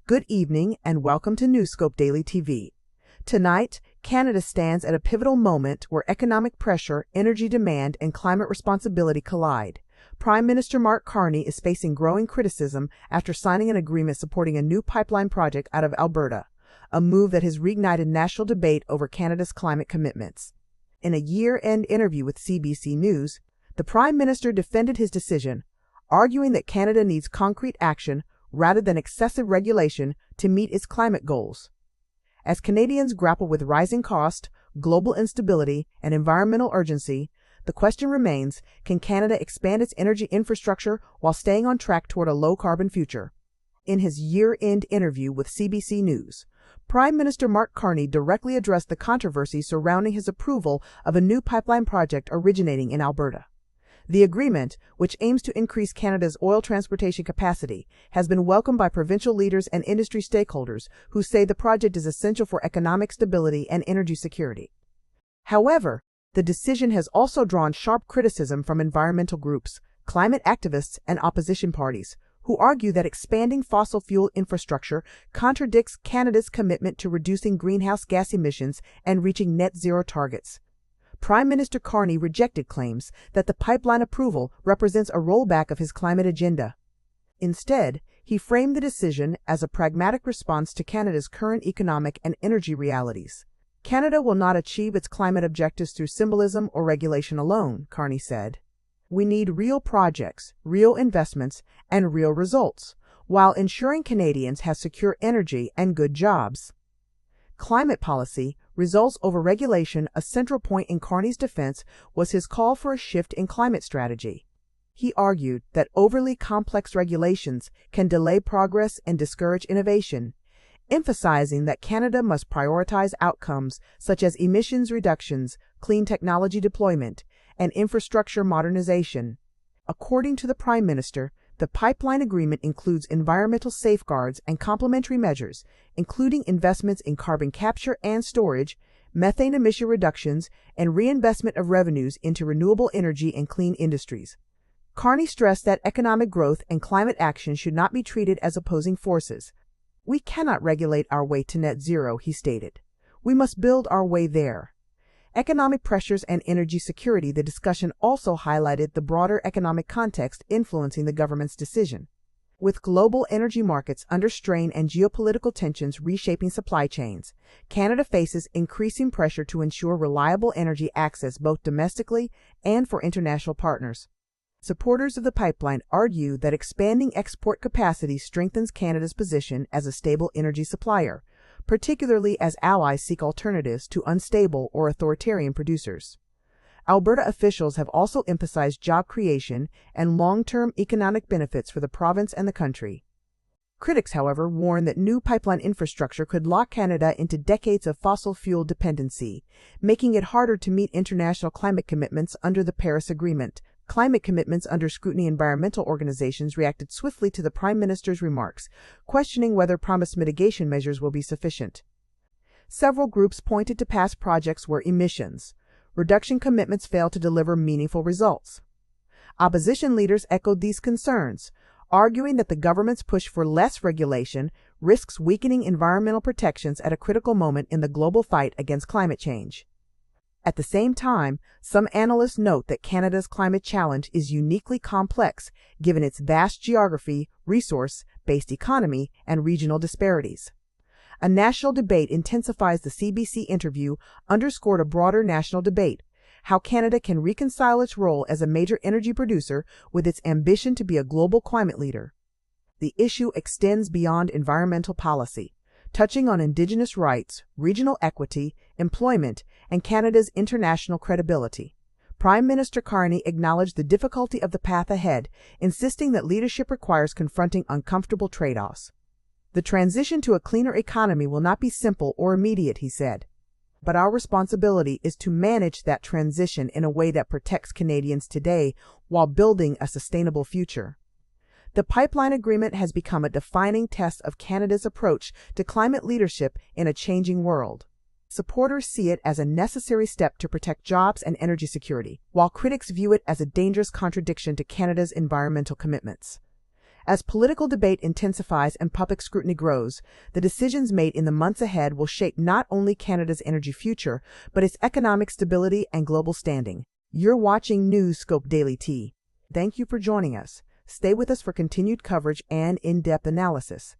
Good evening and welcome to Newscope Daily TV. Tonight, Canada stands at a pivotal moment where economic pressure, energy demand, and climate responsibility collide. Prime Minister Mark Carney is facing growing criticism after signing an agreement supporting a new pipeline project out of Alberta, a move that has reignited national debate over Canada's climate commitments. In a year-end interview with CBC News, the Prime Minister defended his decision, arguing that Canada needs concrete action rather than excessive regulation to meet its climate goals. As Canadians grapple with rising cost, global instability, and environmental urgency, the question remains, can Canada expand its energy infrastructure while staying on track toward a low-carbon future? In his year-end interview with CBC News, Prime Minister Mark Carney directly addressed the controversy surrounding his approval of a new pipeline project originating in Alberta. The agreement, which aims to increase Canada's oil transportation capacity, has been welcomed by provincial leaders and industry stakeholders who say the project is essential for economic stability and energy security. However, the decision has also drawn sharp criticism from environmental groups, climate activists, and opposition parties, who argue that expanding fossil fuel infrastructure contradicts Canada's commitment to reducing greenhouse gas emissions and reaching net zero targets. Prime Minister Carney rejected claims that the pipeline approval represents a rollback of his climate agenda. Instead, he framed the decision as a pragmatic response to Canada's current economic and energy realities. Canada will not achieve its climate objectives through symbolism or regulation alone, Carney said. We need real projects, real investments, and real results, while ensuring Canadians have secure energy and good jobs. Climate policy, results over regulation. A central point in Carney's defense was his call for a shift in climate strategy. He argued that overly complex regulations can delay progress and discourage innovation, emphasizing that Canada must prioritize outcomes such as emissions reductions, clean technology deployment, and infrastructure modernization. According to the Prime Minister, the pipeline agreement includes environmental safeguards and complementary measures, including investments in carbon capture and storage, methane emission reductions, and reinvestment of revenues into renewable energy and clean industries. Carney stressed that economic growth and climate action should not be treated as opposing forces. We cannot regulate our way to net zero, he stated. We must build our way there. Economic pressures and energy security. The discussion also highlighted the broader economic context influencing the government's decision. With global energy markets under strain and geopolitical tensions reshaping supply chains, Canada faces increasing pressure to ensure reliable energy access both domestically and for international partners. Supporters of the pipeline argue that expanding export capacity strengthens Canada's position as a stable energy supplier, particularly as allies seek alternatives to unstable or authoritarian producers. Alberta officials have also emphasized job creation and long-term economic benefits for the province and the country. Critics, however, warn that new pipeline infrastructure could lock Canada into decades of fossil fuel dependency, making it harder to meet international climate commitments under the Paris Agreement. Climate commitments under scrutiny. Environmental organizations reacted swiftly to the Prime Minister's remarks, questioning whether promised mitigation measures will be sufficient. Several groups pointed to past projects where emissions reduction commitments failed to deliver meaningful results. Opposition leaders echoed these concerns, arguing that the government's push for less regulation risks weakening environmental protections at a critical moment in the global fight against climate change. At the same time, some analysts note that Canada's climate challenge is uniquely complex given its vast geography, resource-based economy, and regional disparities. A national debate intensifies. The CBC interview underscored a broader national debate, how Canada can reconcile its role as a major energy producer with its ambition to be a global climate leader. The issue extends beyond environmental policy, touching on Indigenous rights, regional equity, employment, and Canada's international credibility. Prime Minister Carney acknowledged the difficulty of the path ahead, insisting that leadership requires confronting uncomfortable trade-offs. The transition to a cleaner economy will not be simple or immediate, he said. But our responsibility is to manage that transition in a way that protects Canadians today while building a sustainable future. The pipeline agreement has become a defining test of Canada's approach to climate leadership in a changing world. Supporters see it as a necessary step to protect jobs and energy security, while critics view it as a dangerous contradiction to Canada's environmental commitments. As political debate intensifies and public scrutiny grows, the decisions made in the months ahead will shape not only Canada's energy future, but its economic stability and global standing. You're watching Newscope Daily T. Thank you for joining us. Stay with us for continued coverage and in-depth analysis.